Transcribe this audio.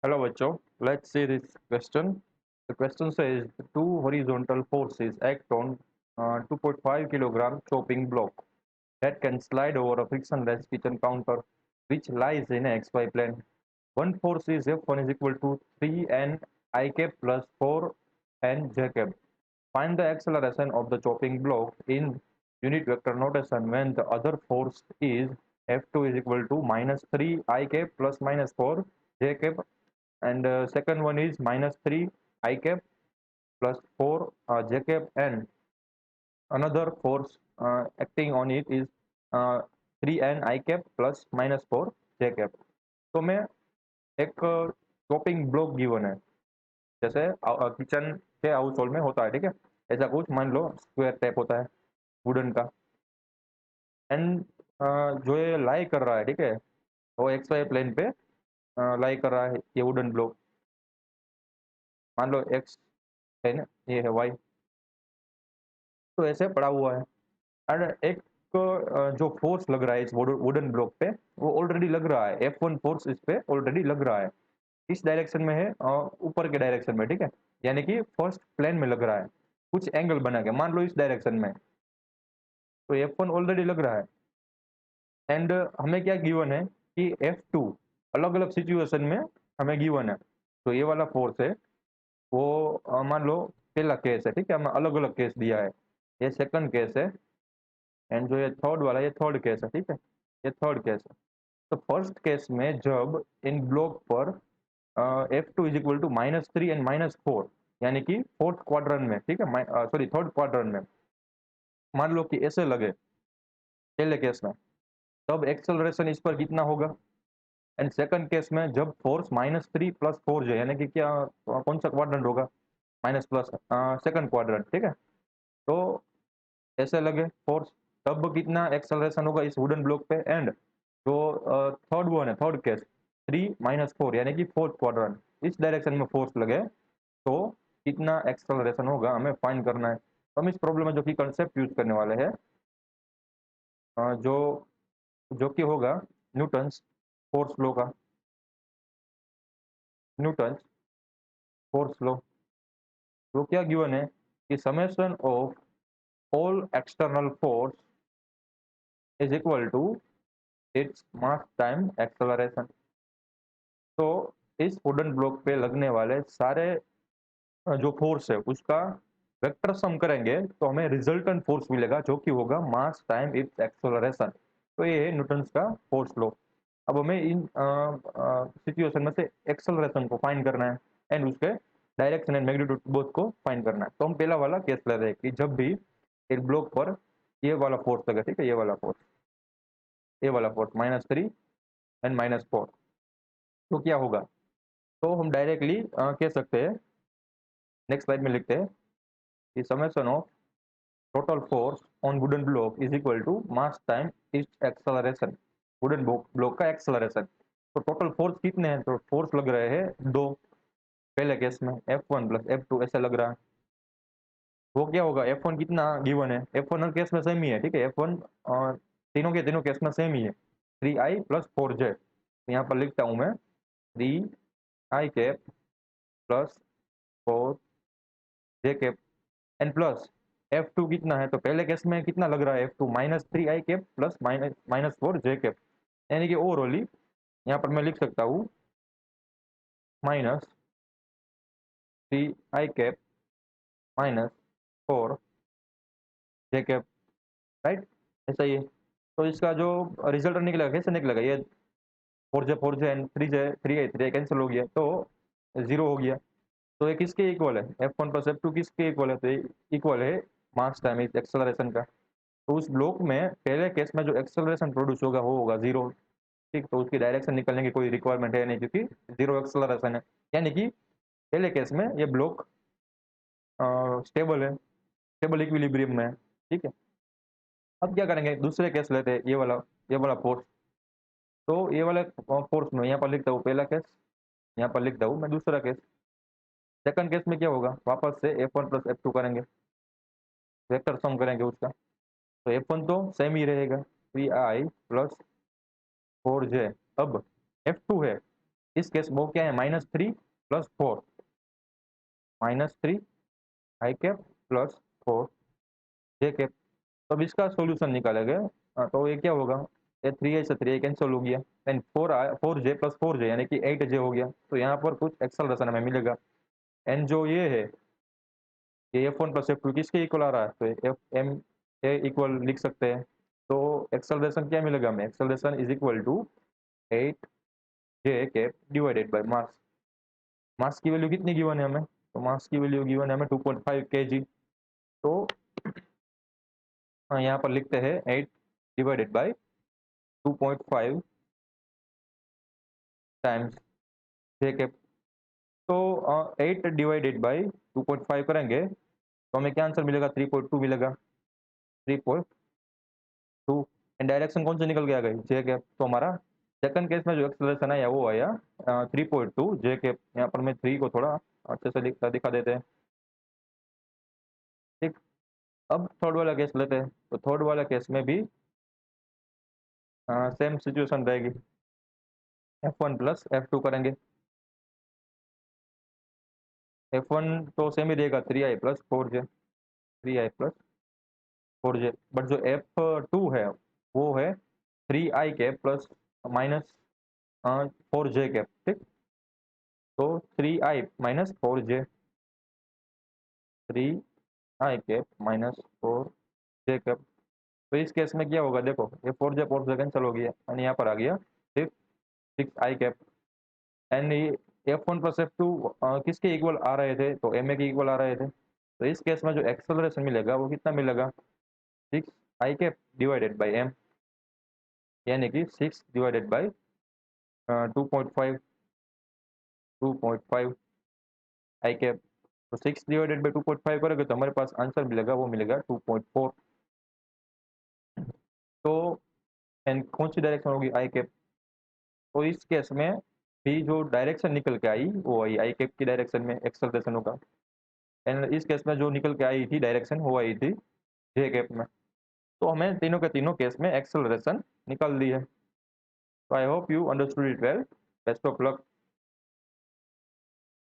Hello, Bacho. Let's see this question. The question says two horizontal forces act on 2.5 kilogram chopping block that can slide over a frictionless kitchen counter which lies in a XY plane. One force is F1 is equal to 3n I cap plus 4n j cap. Find the acceleration of the chopping block in unit vector notation when the other force is F2 is equal to minus 3 I cap plus minus 4 j cap, and second one is minus 3 I cap plus 4 j cap, and another force acting on it is 3n I cap plus minus 4 j cap. तो मैं एक chopping block given है, जैसे kitchen के house hold में होता है, ठीक है। ऐसा कुछ मान लो स्क्वायर टाइप होता है वुडन का, एंड जो ये लाई कर रहा है, ठीक है, वो एक्स वाई प्लेन पे लाई कर रहा है ये वुडन ब्लॉक। मान लो एक्स है ना, ये है वाई, तो ऐसे पड़ा हुआ है। एंड एक जो फोर्स लग रहा है इस वुडन ब्लॉक पे, वो ऑलरेडी लग रहा है, F1 फोर्स इस पे ऑलरेडी लग रहा है। इस डायरेक्शन में है, ऊपर के डायरेक्शन में, ठीक है, यानी कि फर्स्ट प्लेन में लग रहा है कुछ एंगल बना के, मान लो इस डायरेक्शन में, तो F1 ऑलरेडी लग रहा है। एंड हमें क्या गिवन है कि F2 अलग अलग सिचुएशन में हमें गिवन है। तो ये वाला फोर्स है वो मान लो पहला केस है, ठीक है, हमें अलग अलग केस दिया है, ये सेकंड केस है, एंड जो ये थर्ड वाला ये थर्ड केस है, ठीक है, ये थर्ड केस है। तो फर्स्ट केस में जब इन ब्लॉक पर F2 is equal to minus 3 and minus 4, यानी कि फोर्थ क्वाड्रेंट में, ठीक है, सॉरी थर्ड क्वाड्रेंट में, मान लो कि ऐसे लगे पहले केस में, तब एक्सेलरेशन इस पर कितना होगा। एंड सेकंड केस में जब फोर्स माइनस 3 प्लस 4 जो यानी कि क्या कौन सा क्वाड्रेंट होगा, माइनस प्लस सेकंड क्वाड्रेंट, ठीक है। तो ऐसे लगे फोर्स, तब कितना एक्सेलरेशन होगा इस वुडन ब्लॉक पे। एंड जो थर्ड वन है, थर्ड केस 3 - 4 यानी कि फोर्थ क्वाड्रेंट, इस डायरेक्शन में फोर्स लगे तो कितना एक्सेलरेशन होगा हमें फाइंड करना है। तो हम इस प्रॉब्लम में जो कि कंसेप्ट यूज करने वाले हैं, जो जो कि होगा न्यूटन्स फोर्स लॉ का, न्यूटन्स फोर्स लॉ। तो क्या गिवन है कि summation of all external force is equal to its mass time acceleration. तो इस वुडन ब्लॉक पे लगने वाले सारे जो फोर्स है उसका वेक्टर सम करेंगे तो हमें रिजल्टेंट फोर्स मिलेगा, जो कि होगा मास टाइम इट्स एक्सेलरेशन। तो ये है न्यूटन्स का फोर्स लॉ। अब हमें इन सिचुएशन में से एक्सेलरेशन को फाइंड करना है एंड उसके डायरेक्शन एंड मैग्नीट्यूड बोथ को फाइंड करना है। तो हम पहला वाला केस ले रहे हैं कि जब भी एक ब्लॉक पर ये वाला फोर्स लगे, ठीक है, ये वाला फोर्स माइनस 3 एंड माइनस 4, तो क्या होगा। तो हम डायरेक्टली कह सकते हैं, नेक्स्ट स्लाइड में लिखते हैं कि summation of total force on wooden block is equal to mass time its acceleration, wooden block का एक्सेलरेशन। तो टोटल फोर्स कितने हैं, तो फोर्स लग रहे हैं दो, पहले केस में F1 प्लस F2 ऐसा लग रहा है। वो क्या होगा, F1 कितना गिवन है, F1 हर केस में सेम ही है, ठीक है, F1 तीनों के तीनों केस में सेम ही है, 3i प्लस 4j। यहाँ पर लिखता हूँ मैं 3i cap plus 4j cap, n plus F2 कितना है, तो पहले केस में कितना लग रहा है F2 minus 3i cap plus minus 4j cap, यानी कि ओवरऑली यहाँ पर मैं लिख सकता हूँ minus 3i cap minus 4j cap, right, ऐसा ही है। तो इसका जो रिजल्ट निकलेगा कैसे निकलेगा, ये 4j एंड 3i कैंसिल हो गया तो 0 हो गया। तो ये किसके इक्वल है, F1 प्लस F2 किसके इक्वल है, तो ये इक्वल है मास टाइम एक्सेलरेशन का। तो उस ब्लॉक में पहले केस में जो एक्सेलरेशन प्रोड्यूस होगा वो होगा 0, ठीक। तो उसकी डायरेक्शन निकलने की कोई रिक्वायरमेंट है नहीं क्योंकि 0 एक्सेलरेशन है, यानी कि पहले केस में ये ब्लॉक स्टेबल है, स्टेबल इक्विलिब्रियम में है, ठीक है। अब क्या करेंगे, दूसरे केस लेते हैं, ये वाला फोर्स। तो ये वाले फोर्स में यहाँ पर लिखता हूँ पहला केस, यहाँ पर लिखता हूँ मैं दूसरा केस। सेकंड केस में क्या होगा, वापस से F1 प्लस F2 करेंगे, वेक्टर सम करेंगे उसका। तो F1 तो सेम ही रहेगा, 3i प्लस 4j। अब F2 है, इस केस में वो क्या है, -3 + 4, -3 आई कैप प्लस 4 जे कैप। तो अब इसका सॉल्यूशन निकालेंगे। तो ये क्या होगा, ये 3i से 3i कैंसिल हो गया, एंड 4j + 4j यानी कि 8j हो गया। तो यहाँ पर कुछ एक्सेलरेशन हमें मिलेगा। एंड जो ये है, ये F1 + F2 किसके इक्वल आ रहा है, तो एफ एम ए इक्वल लिख सकते हैं। तो एक्सेलरेशन क्या मिलेगा हमें, acceleration is equal to 8j cap divided by mass. Mass की वैल्यू कितनी गिवन है हमें, तो मास की वैल्यू गिवन है हमें 2.5 kg। तो यहाँ पर लिखते हैं 8 divided by 2.5 times J cap. तो 8 डिवाइडेड बाय 2.5 करेंगे तो हमें क्या आंसर मिलेगा, 3.2 मिलेगा, 3.2। एंड डायरेक्शन कौन से निकल के आ गई, जे कैप। तो हमारा सेकंड केस में जो एक्सेलरेशन आया वो आया 3.2 जे कैप। यहाँ पर मैं 3 को थोड़ा अच्छे से दिखा देते हैं, ठीक। अब थर्ड वाला केस लेते हैं। तो थर्ड वाला केस में भी सेम सिचुएशन रहेगी, F1 + F2 करेंगे। F1 तो सेम ही देगा, 3i + 4j, 3i + 4j। But जो F2 है वो है 3i cap plus minus 4j cap, ठीक। तो 3i - 4j, 3i cap -4j cap. तो इस केस में क्या होगा, देखो ये 4j कैंसिल हो गया एंड यहाँ पर आ गया सिर्फ 6i कैप। एंड ये F1 + F2 किसके इक्वल आ रहे थे, तो ma के इक्वल आ रहे थे। तो इस केस में जो एक्सेलरेशन मिलेगा वो कितना मिलेगा, 6i cap divided bye m, यानी कि 6 डिवाइडेड बाय 2.5 आई कैप। तो 6 डिवाइडेड बाय 2.5 करोगे तो हमारे पास आंसर मिलेगा, वो मिलेगा 2.4। तो एंड कौन सी डायरेक्शन होगी, आई कैप। तो इस केस में भी जो डायरेक्शन निकल के आई वो आई आई कैप की डायरेक्शन में एक्सेलरेशन होगा। एंड इस केस में जो निकल के आई थी डायरेक्शन वो आई थी जे कैप में। तो हमें तीनों के तीनों केस में एक्सेलरेशन निकल दी है। तो I hope you understood it well. Best of luck.